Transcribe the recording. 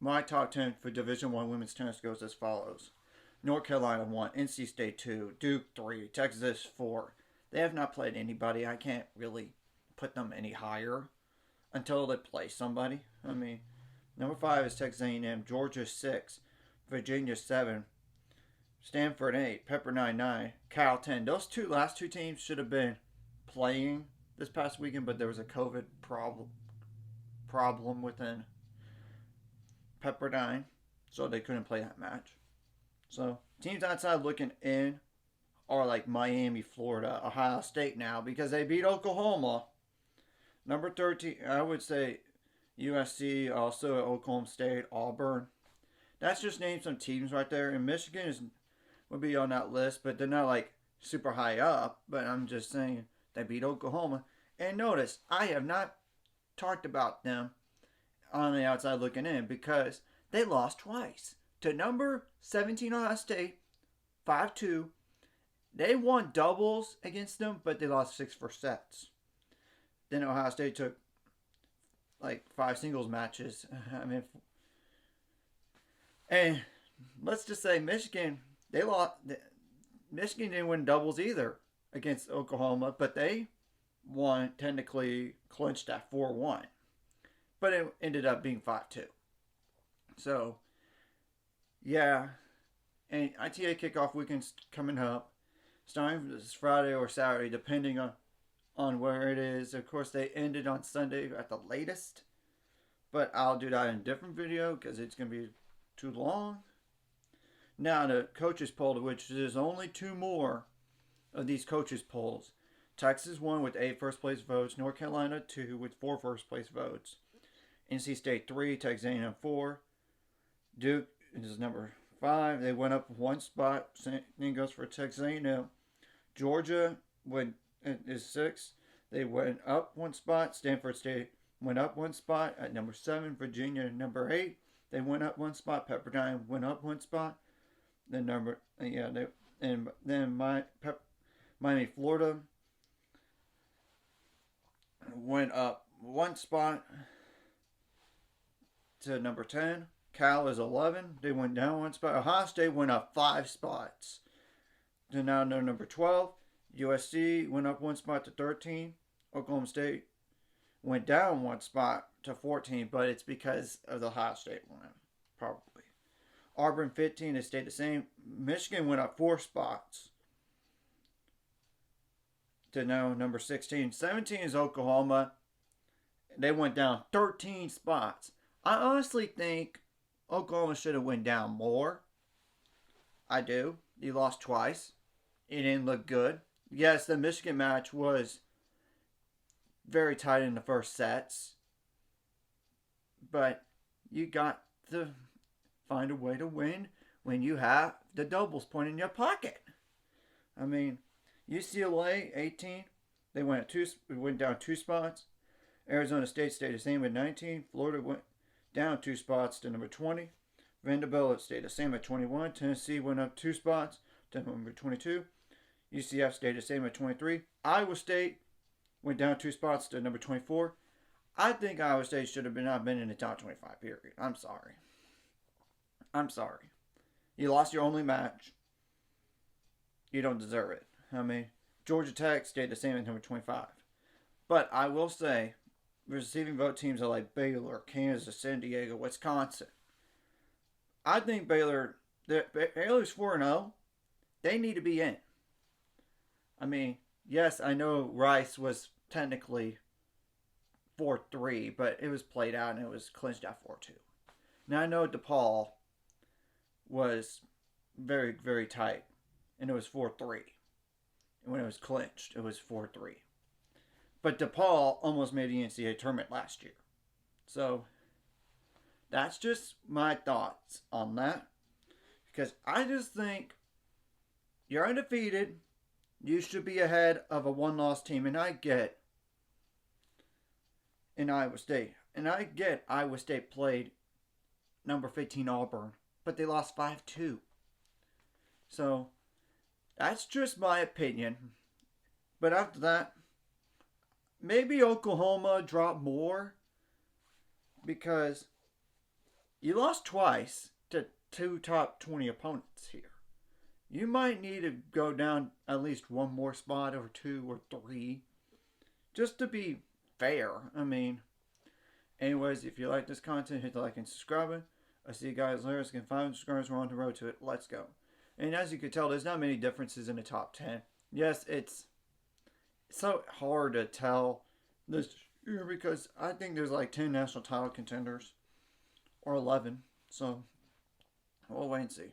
my top 10 for Division I women's tennis goes as follows: North Carolina 1, NC State 2, Duke 3, Texas 4. They have not played anybody. I can't really put them any higher until they play somebody. I mean, number 5 is Texas A&M, Georgia 6, Virginia 7, Stanford 8, Pepperdine 9, Cal 10. Those last two teams should have been playing this past weekend, but there was a COVID problem within Pepperdine, so they couldn't play that match. So teams outside looking in are like Miami, Florida, Ohio State now because they beat Oklahoma. Number 13, I would say USC, also Oklahoma State, Auburn. That's just named some teams right there. And Michigan would be on that list, but they're not like super high up. But I'm just saying they beat Oklahoma. And notice, I have not talked about them on the outside looking in because they lost twice to number 17 Ohio State, 5-2. They won doubles against them, but they lost 6 first sets. Then Ohio State took like 5 singles matches. I mean, and let's just say Michigan, they lost. Michigan didn't win doubles either against Oklahoma, but they won, technically clinched at 4-1. But it ended up being 5-2. So, yeah. And ITA kickoff weekend's coming up. Starting this Friday or Saturday, depending on where it is. Of course, they ended on Sunday at the latest. But I'll do that in a different video because it's going to be too long. Now, the coaches poll, which there's only 2 more of these coaches polls. Texas 1 with 8 first place votes. North Carolina 2 with 4 first place votes. NC State 3, Texas A&M 4. Duke is number 5. They went up 1 spot. Same thing goes for Texas A&M. Georgia is 6. They went up 1 spot. Stanford State went up 1 spot at number 7. Virginia number 8. They went up 1 spot. Pepperdine went up 1 spot. Then Miami, Florida went up 1 spot to number 10. Cal is 11. They went down 1 spot. Ohio State went up 5 spots to now number 12. USC went up 1 spot to 13. Oklahoma State went down 1 spot to 14, but it's because of the Ohio State one, probably. Auburn 15, they stayed the same. Michigan went up 4 spots to now number 16. 17 is Oklahoma. They went down 13 spots. I honestly think Oklahoma should have went down more. I do. They lost twice. It didn't look good. Yes, the Michigan match was very tight in the first sets. But you got to find a way to win when you have the doubles point in your pocket. I mean, UCLA 18, they went down 2 spots. Arizona State stayed the same at 19. Florida went down 2 spots to number 20. Vanderbilt stayed the same at 21. Tennessee went up 2 spots to number 22. UCF stayed the same at 23. Iowa State went down 2 spots to number 24. I think Iowa State should have not been in the top 25, period. I'm sorry. You lost your only match. You don't deserve it. I mean, Georgia Tech stayed the same at number 25. But I will say, receiving vote teams are like Baylor, Kansas, San Diego, Wisconsin. I think Baylor's 4-0. They need to be in. I mean, yes, I know Rice was technically 4-3, but it was played out and it was clinched at 4-2. Now I know DePaul was very, very tight, and it was 4-3. And when it was clinched, it was 4-3. But DePaul almost made the NCAA tournament last year. So that's just my thoughts on that. Because I just think you're undefeated. You should be ahead of a 1-loss team. And I get in Iowa State. And I get Iowa State played number 15 Auburn. But they lost 5-2. So that's just my opinion. But after that, maybe Oklahoma dropped more because You lost twice to two top 20 opponents here. You might need to go down at least one more spot or two or three just to be fair. I mean, anyways, if you like this content, hit the like and subscribe button. I'll see you guys later. Let's get 500 subscribers. We're on the road to it. Let's go. And as you can tell, there's not many differences in the top 10. Yes, it's so hard to tell this year because I think there's like 10 national title contenders or 11. So we'll wait and see.